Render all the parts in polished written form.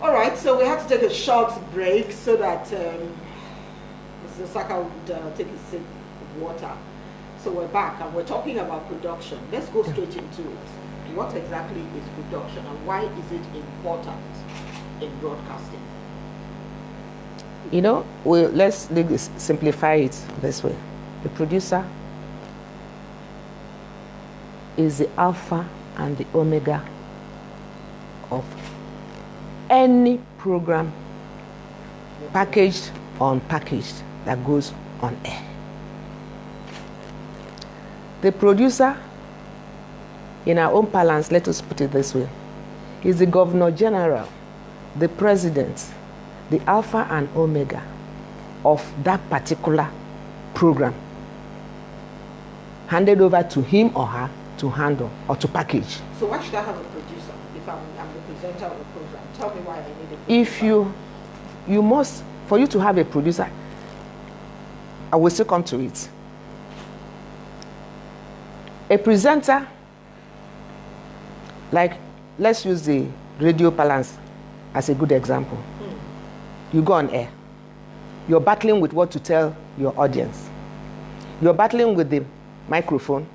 All right, so we have to take a short break so that Mr. Osaka would take a sip of water. So we're back and we're talking about production. Let's go straight into it. What exactly is production and why is it important in broadcasting? You know, let's simplify it this way. The producer is the alpha and the omega of any program, packaged or unpackaged, that goes on air. The producer, in our own parlance, let us put it this way, is the Governor General, the President, the alpha and omega of that particular program, handed over to him or her to handle or to package. So why should I have a producer if I'm the presenter of the program? Tell me why I need a producer. If you must, for you to have a producer, I will still come to it. A presenter, like, let's use the radio balance as a good example. You go on air. You're battling with what to tell your audience. You're battling with the microphone,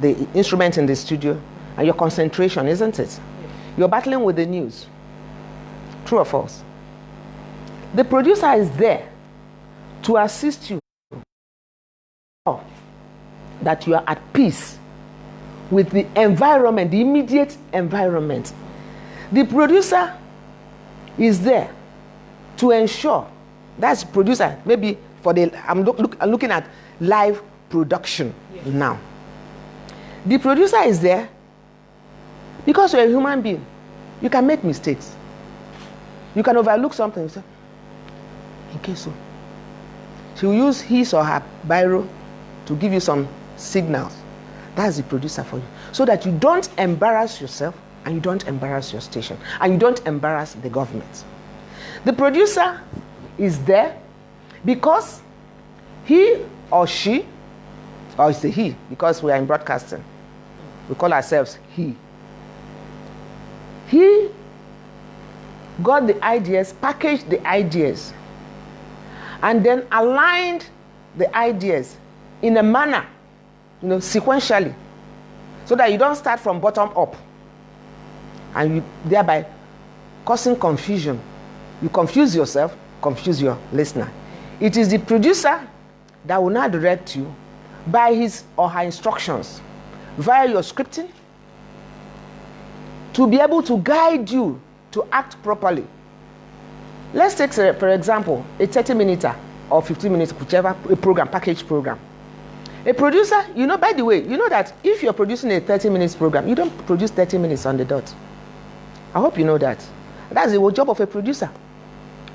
the instrument in the studio, and your concentration, isn't it? Yes. You're battling with the news. True or false? The producer is there to assist you that you are at peace with the environment, the immediate environment. The producer is there to ensure, that's producer, maybe for the, I'm looking at live production now. The producer is there because you're a human being. You can make mistakes. You can overlook something. So, in case so. She will use his or her biro to give you some signals. That's the producer for you. So that you don't embarrass yourself and you don't embarrass your station and you don't embarrass the government. The producer is there because he or she, or it's a he, because we are in broadcasting, we call ourselves he. He got the ideas, packaged the ideas, and then aligned the ideas in a manner, sequentially, so that you don't start from bottom up and you thereby causing confusion. You confuse yourself, confuse your listener. It is the producer that will now direct you by his or her instructions via your scripting to be able to guide you to act properly. Let's take, for example, a 30-minute or 15-minute, whichever a program, package program. A producer, by the way, that if you're producing a 30-minute program, you don't produce 30 minutes on the dot. I hope you know that. That's the job of a producer.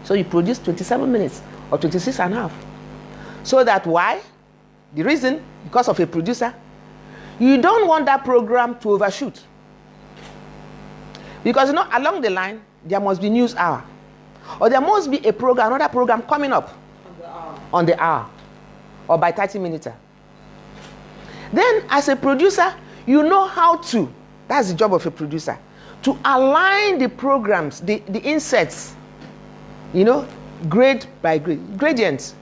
So you produce 27 minutes or 26 and a half. So that why? The reason, because of a producer, you don't want that program to overshoot. Because along the line, there must be news hour. Or there must be a program, another program coming up on the hour or by 30 minutes. Then as a producer, you know how to, that's the job of a producer, to align the programs, the insets, grade by grade, gradients.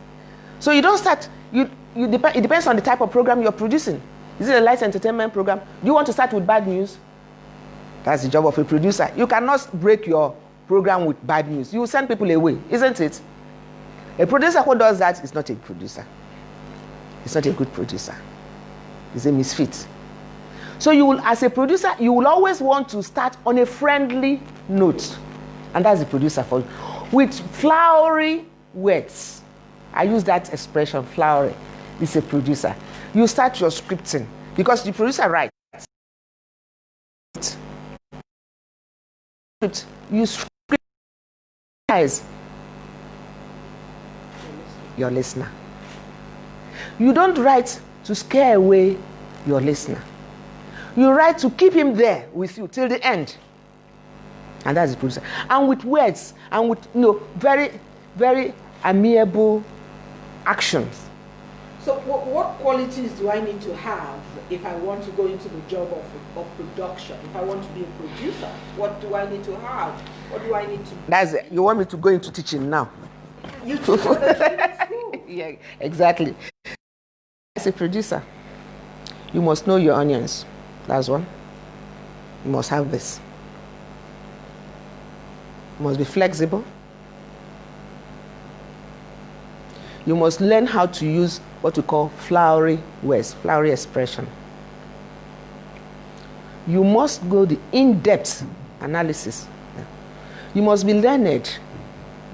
So you don't start, it depends on the type of program you're producing. Is it a light entertainment program? Do you want to start with bad news? That's the job of a producer. You cannot break your program with bad news. You will send people away, isn't it? A producer who does that is not a producer. It's not a good producer. It's a misfit. So you will, as a producer, you will always want to start on a friendly note. And that's the producer for you. With flowery words. I use that expression, flowery. It's a producer. You start your scripting because the producer writes. You script your listener. You don't write to scare away your listener. You write to keep him there with you till the end. And that's the producer. And with words and with very, very amiable actions. So what qualities do I need to have if I want to go into the job of production, if I want to be a producer, what do I need to have? What do I need to? That's it. You want me to go into teaching now? You teach for the training school. Yeah, exactly. As a producer, you must know your onions. That's one. You must have this. You must be flexible. You must learn how to use what we call flowery words, flowery expression. You must go the in-depth analysis. You must be learned,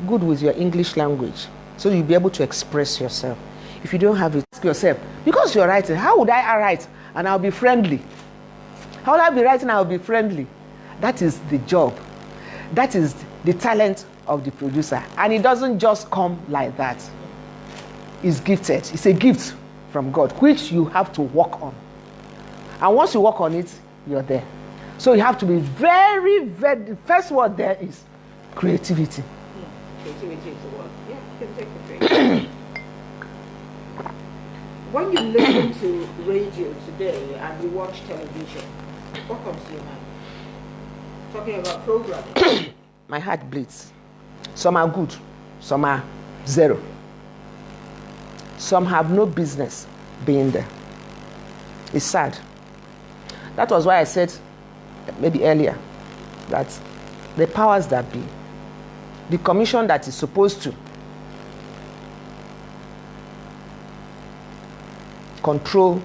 good with your English language, so you'll be able to express yourself. If you don't have it, ask yourself, because you're writing, how would I write and I'll be friendly? How will I be writing and I'll be friendly? That is the job. That is the talent of the producer. And it doesn't just come like that. Is gifted. It's a gift from God, which you have to work on. And once you work on it, you're there. So you have to be very, very, the first word there is creativity. Yeah, creativity is the word. Yeah, you can take the creativity. When you listen to radio today and you watch television, what comes to your mind? Talking about programming. My heart bleeds. Some are good, some are zero. Some have no business being there. It's sad. That was why I said, maybe earlier, that the powers that be, the commission that is supposed to control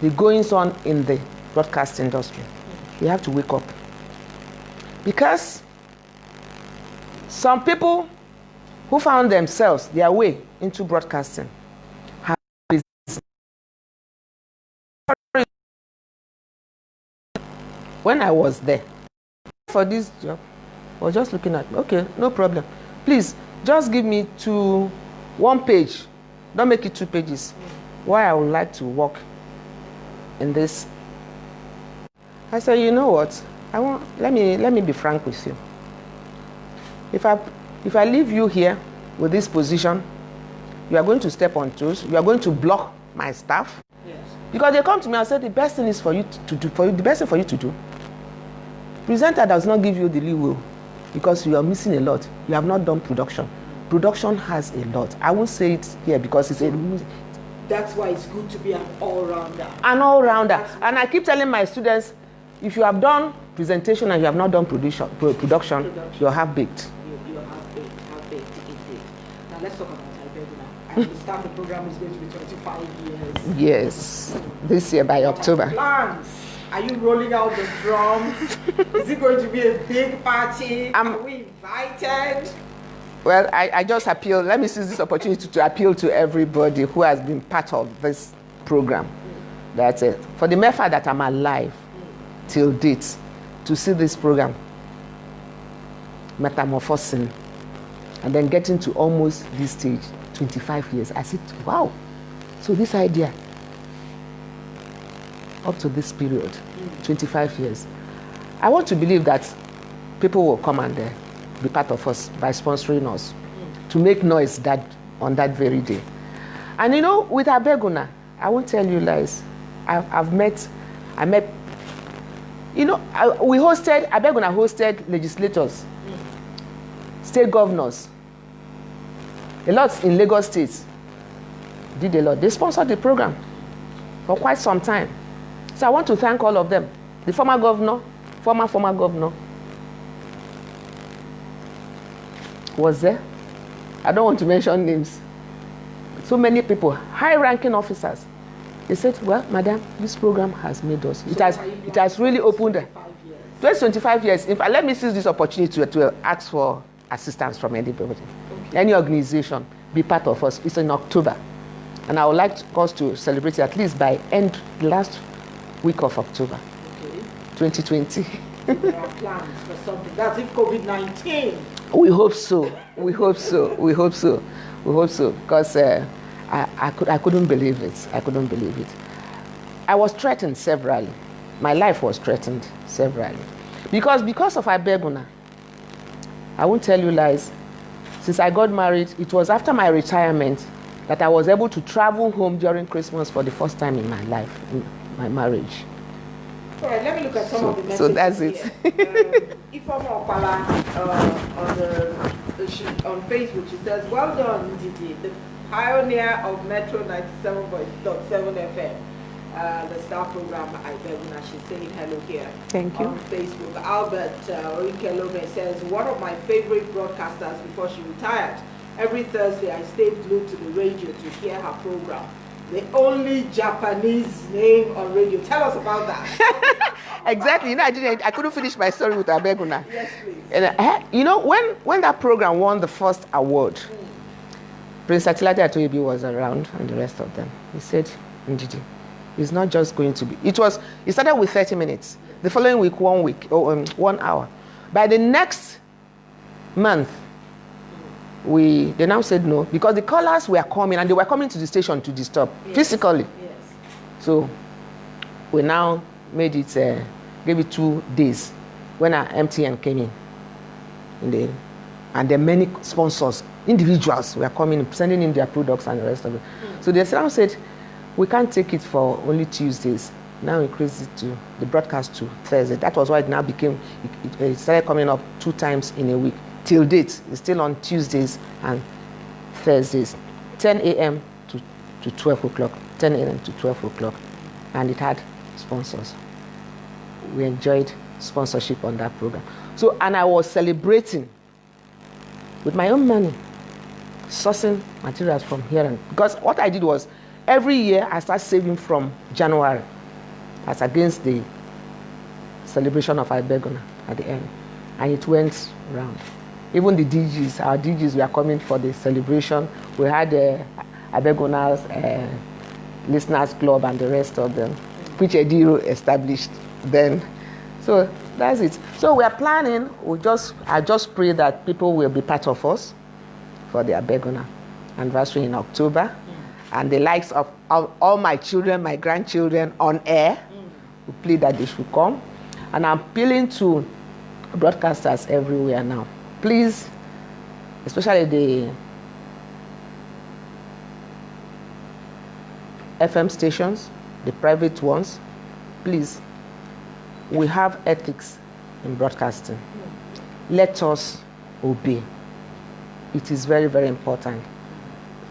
the goings on in the broadcast industry, you have to wake up. Because some people who found themselves their way into broadcasting have business. When I was there for this job, I was just looking at, okay, no problem. Please, just give me one page. Don't make it 2 pages. Why I would like to work in this. I said, you know what? Let me be frank with you. If I leave you here with this position, you are going to step on toes. You are going to block my staff. Yes. Because they come to me and say the best thing is for you to do. The best thing for you to do. Presenter does not give you the leeway because you are missing a lot. You have not done production. Production has a lot. I won't say it here because it's a. That's why it's good to be an all-rounder. An all-rounder. And I keep telling my students, if you have done presentation and you have not done production you're half-baked. You're half-baked indeed. Now let's talk about Ibeguna. I understand the program is going to be 25 years. Yes, this year by October. Plans. Are you rolling out the drums? Is it going to be a big party? Are we invited? Well, I just appeal. Let me seize this opportunity to appeal to everybody who has been part of this program. That's it. For the mere fact that I'm alive till date, to see this program metamorphosing and then getting to almost this stage, 25 years. I said, wow. So this idea, up to this period, 25 years. I want to believe that people will come and be part of us by sponsoring us to make noise on that very day. And you know, with Ibeguna, I won't tell you lies. I met, you know, Ibeguna hosted legislators, state governors, a lot in Lagos State, did a lot. They sponsored the program for quite some time. So I want to thank all of them. The former governor, former governor was there. I don't want to mention names. So many people, high-ranking officers. They said, well, madam, this program has made us. It has really opened. 25 years. In fact, let me seize this opportunity to ask for assistance from anybody. Okay. Any organization, be part of us. It's in October. And I would like us to celebrate it at least by last week of October, 2020. There are plans for something. That's if COVID-19. We hope so. We hope so. We hope so. We hope so. Because I couldn't believe it. I couldn't believe it. I was threatened severally. My life was threatened severally. Because of Ibeguna, I won't tell you lies. Since I got married, it was after my retirement that I was able to travel home during Christmas for the first time in my life, in my marriage. All right, let me look at some of the messages. So that's it. Ifeoma Opala on Facebook, she says, well done, Ndidi, the pioneer of Metro 97.7 FM. The star program, she's saying hello here. Thank you. On Facebook. Albert Oikelome says, one of my favorite broadcasters before she retired. Every Thursday I stayed glued to the radio to hear her program. The only Japanese name on radio. Tell us about that. Exactly. You know, I couldn't finish my story with Abeguna. Yes, please. And you know, when that program won the first award, Prince Atilade Atoyebi was around and the rest of them. He said, Ndidi, it's not just going to be. It started with 30 minutes. The following week, 1 hour. By the next month, they now said no, because the callers were coming and they were coming to the station to disturb physically. Yes. So we now made it, gave it 2 days when our MTN came in. And then many sponsors, individuals were coming, sending in their products and the rest of it. So they now said, we can't take it for only Tuesdays. Now increase it to the broadcast to Thursday. That was why it now became, it started coming up 2 times in a week. Till date, it's still on Tuesdays and Thursdays, 10 a.m. to 12 o'clock, 10 a.m. to 12 o'clock. And it had sponsors. We enjoyed sponsorship on that program. So, and I was celebrating with my own money, sourcing materials from here. Because what I did was, every year I start saving from January as against the celebration of Ibegona at the end. And it went round. Even the DJs, our DJs were coming for the celebration. We had Abegona's Listeners Club and the rest of them, which Ediro established then. So that's it. So we are planning, I just pray that people will be part of us for the Abegona anniversary in October. And the likes of all my children, my grandchildren on air, we plead that they should come. And I'm appealing to broadcasters everywhere now. Please, especially the FM stations, the private ones, please, we have ethics in broadcasting. Let us obey. It is very, very important.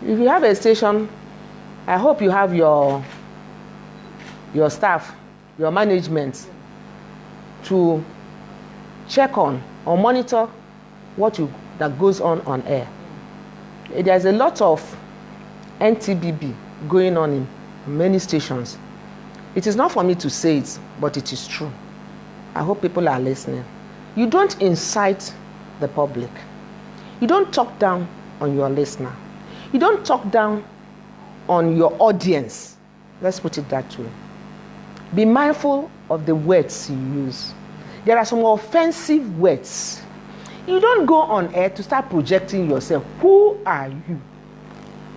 If you have a station, I hope you have your staff, your management to check on or monitor that goes on air. There's a lot of NTBB going on in many stations. It is not for me to say it, but it is true. I hope people are listening. You don't incite the public. You don't talk down on your listener. You don't talk down on your audience. Let's put it that way. Be mindful of the words you use. There are some offensive words. You don't go on air to start projecting yourself. Who are you?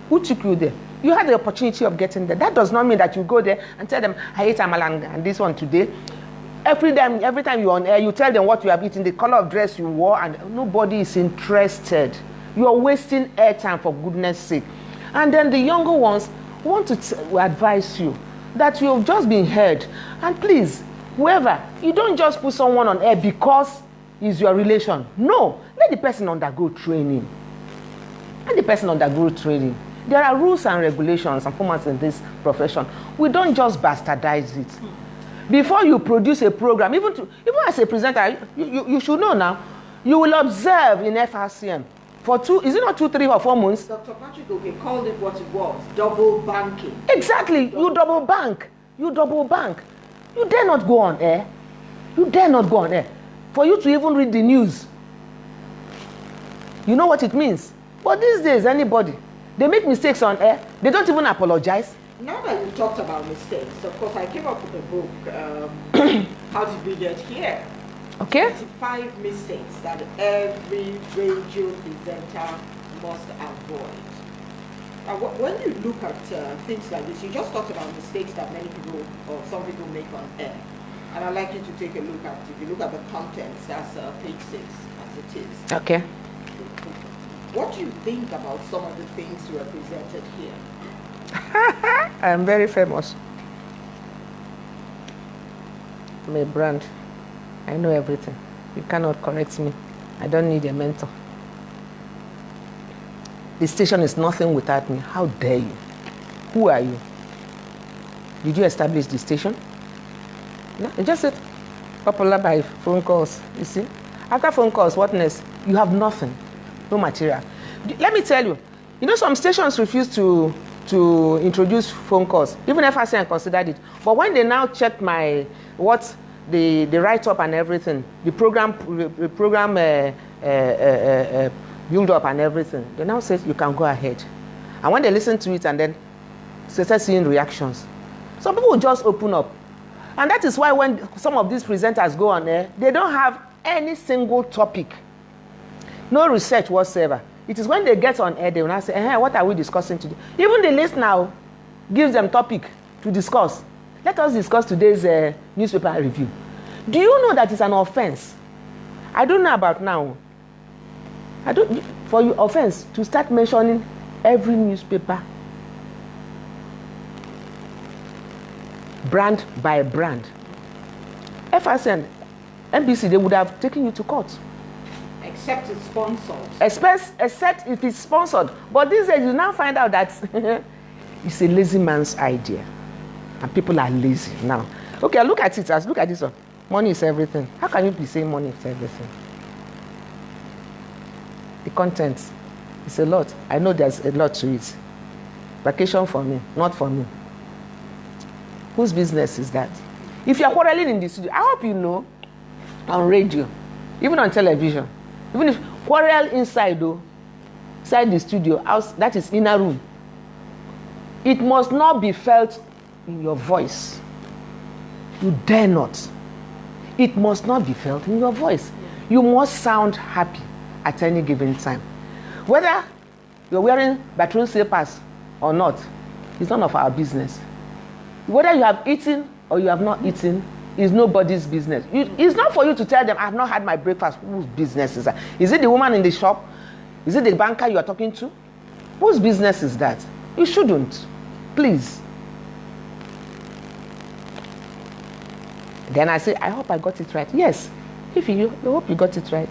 Who took you there? You had the opportunity of getting there. That does not mean that you go there and tell them, I ate amalanga and this one today. Every time you're on air, you tell them what you have eaten, the color of dress you wore, and nobody is interested. You are wasting airtime, for goodness sake. And then the younger ones want to advise you that you've just been heard. And please, whoever, you don't just put someone on air because he's your relation. No, let the person undergo training. Let the person undergo training. There are rules and regulations and formats in this profession. We don't just bastardize it. Before you produce a program, even as a presenter, you should know now, you will observe in FRCM for 2 3 or 4 months? Dr. Patrick Oke called it what it was, double banking. Exactly, you double bank. You double bank. You dare not go on air. You dare not go on air. For you to even read the news. You know what it means. But these days, anybody, they make mistakes on air. They don't even apologize. Now that you talked about mistakes, of course, I came up with a book, How Did We Get Here? Okay. 25 mistakes that every radio presenter must avoid. When you look at things like this, you just talked about mistakes that many people or some people make on air. And I'd like you to take a look at, if you look at the contents, that's page 6 as it is. Okay. What do you think about some of the things represented here? I am very famous. I'm a brand. I know everything. You cannot correct me. I don't need a mentor. The station is nothing without me. How dare you? Who are you? Did you establish the station? No, you just said popular by phone calls. You see? After phone calls, what next? You have nothing. No material. Let me tell you, you know some stations refuse to introduce phone calls. Even FRCN considered it. But when they now checked the write-up and everything, the program build up and everything, they now say you can go ahead. And when they listen to it and then they start seeing reactions, some people will just open up. And that is why when some of these presenters go on air, they don't have any single topic. No research whatsoever. It is when they get on air, they will now say, what are we discussing today? Even the listener gives them topic to discuss. Let us discuss today's newspaper review. Do you know that it's an offense? I don't know about now. For you offense to start mentioning every newspaper brand by brand. FRCN, NBC, they would have taken you to court. Except it's sponsored. Except if it's sponsored. But these days you now find out that it's a lazy man's idea. And people are lazy now. Okay, look at it. Look at this one. Money is everything. How can you be saying money is everything? The content is a lot. I know there's a lot to it. Vacation for me, not for me. Whose business is that? If you're quarreling in the studio, I hope you know, on radio, even on television, even if quarrel inside the studio, that is inner room, it must not be felt in your voice. You dare not. It must not be felt in your voice. You must sound happy at any given time. Whether you're wearing bathroom slippers or not, it's none of our business. Whether you have eaten or you have not eaten is nobody's business. It's not for you to tell them, I have not had my breakfast. Whose business is that? Is it the woman in the shop? Is it the banker you are talking to? Whose business is that? You shouldn't. Please. Then I say, I hope I got it right. Yes. If you hope you got it right.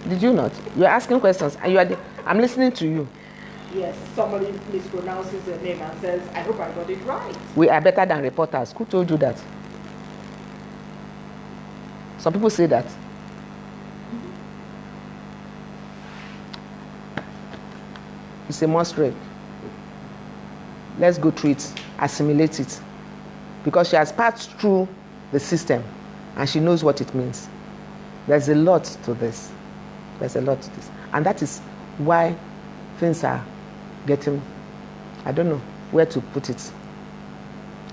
Did you not? You're asking questions and I'm listening to you. Yes, somebody mispronounces the name and says, I hope I got it right. We are better than reporters. Who told you that? Some people say that. It's a must read. Let's go through it, assimilate it. Because she has passed through the system and she knows what it means. There's a lot to this. There's a lot to this. And that is why things are getting, I don't know where to put it.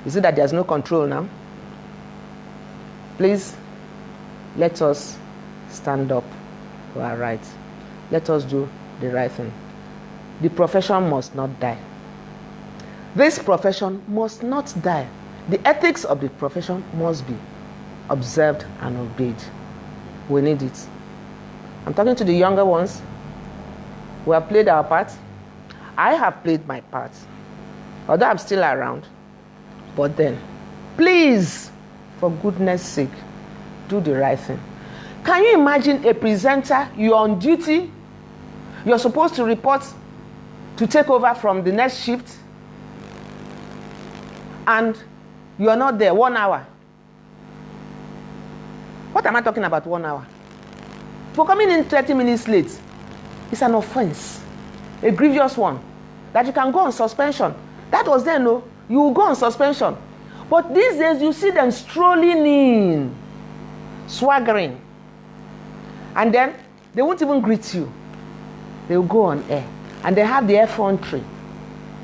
Is it that there's no control now? Please, let us stand up for our rights. Let us do the right thing. The profession must not die. This profession must not die. The ethics of the profession must be observed and obeyed. We need it. I'm talking to the younger ones. We have played our part. I have played my part. Although I'm still around. But then, please, for goodness sake, do the right thing. Can you imagine a presenter, you're on duty, you're supposed to report to take over from the next shift, and you're not there 1 hour? What am I talking about 1 hour? For coming in 30 minutes late, it's an offense, a grievous one, that you can go on suspension. That was then, no, you will go on suspension. But these days, you see them strolling in, swaggering. And then, they won't even greet you. They will go on air. And they have the effrontery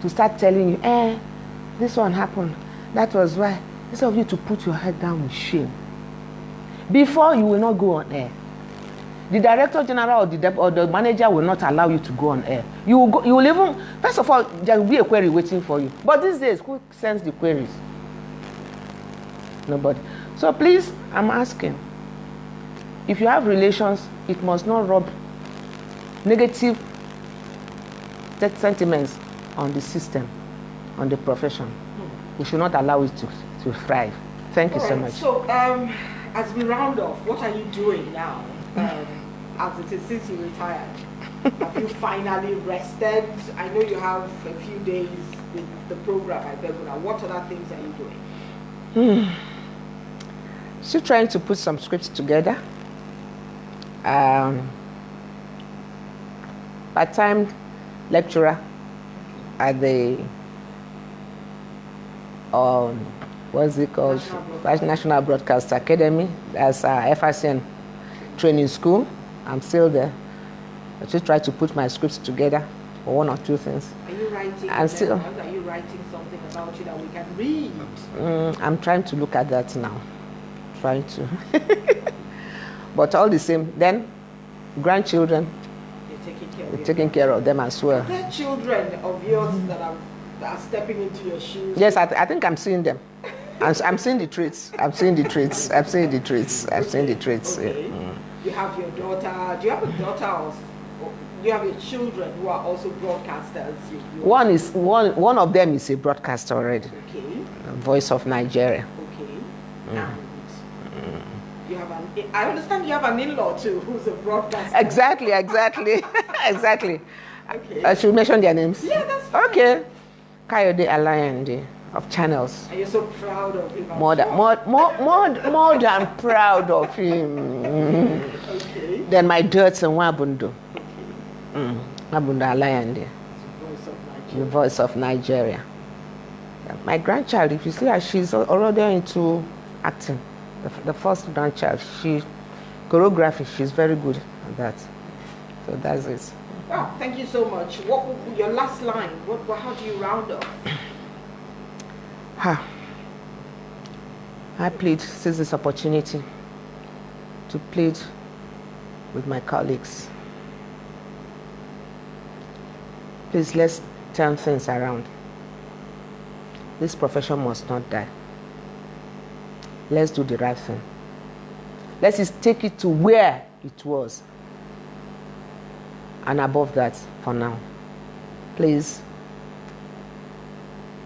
to start telling you, this one happened. That was why. Instead of you to put your head down with shame. Before, you will not go on air. The director general or the manager will not allow you to go on air. You will even, first of all, there will be a query waiting for you. But these days, who sends the queries? Nobody. So please, I'm asking, if you have relations, it must not rub negative sentiments on the system, on the profession. We should not allow it to thrive. Thank you so much. So, as we round off, what are you doing now? As it is since you retired, have you finally rested? I know you have a few days with the program at Beguna. What other things are you doing? Still trying to put some scripts together. Part-time lecturer at the what's it called? National Broadcast Academy. That's FRCN training school. I'm still there. I just try to put my scripts together for one or two things. Are you writing? Are you writing something about you that we can read? I'm trying to look at that now. Trying to. But all the same, then grandchildren. You're taking care of them as well. Are there children of yours that are stepping into your shoes? Yes, I think I'm seeing them. I'm seeing the traits. I'm seeing the traits. Okay. Yeah. You have your daughter. Do you have a daughter or do you have your children who are also broadcasters? One of them is a broadcaster already. Okay. Voice of Nigeria. Okay. And you have I understand you have an in-law too who's a broadcaster. Exactly. Exactly. Okay. I should mention their names. Yeah, that's fine. Okay. Kayode Alayande of Channels. And you're so proud of him. More than proud of him. Okay. Then my daughter Wabundo. Wabundo Alayande. The voice of Nigeria. My grandchild, if you see her, she's already into acting. The first grandchild, choreography, she's very good at that. So that's it. Wow, thank you so much. What would be your last line? How do you round up? I seize this opportunity to plead with my colleagues. Please, let's turn things around. This profession must not die. Let's do the right thing. Let's just take it to where it was. And above that, for now. Please,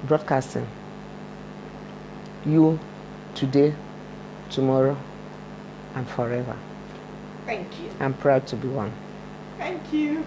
broadcasting. You, today, tomorrow, and forever. Thank you. I'm proud to be one. Thank you.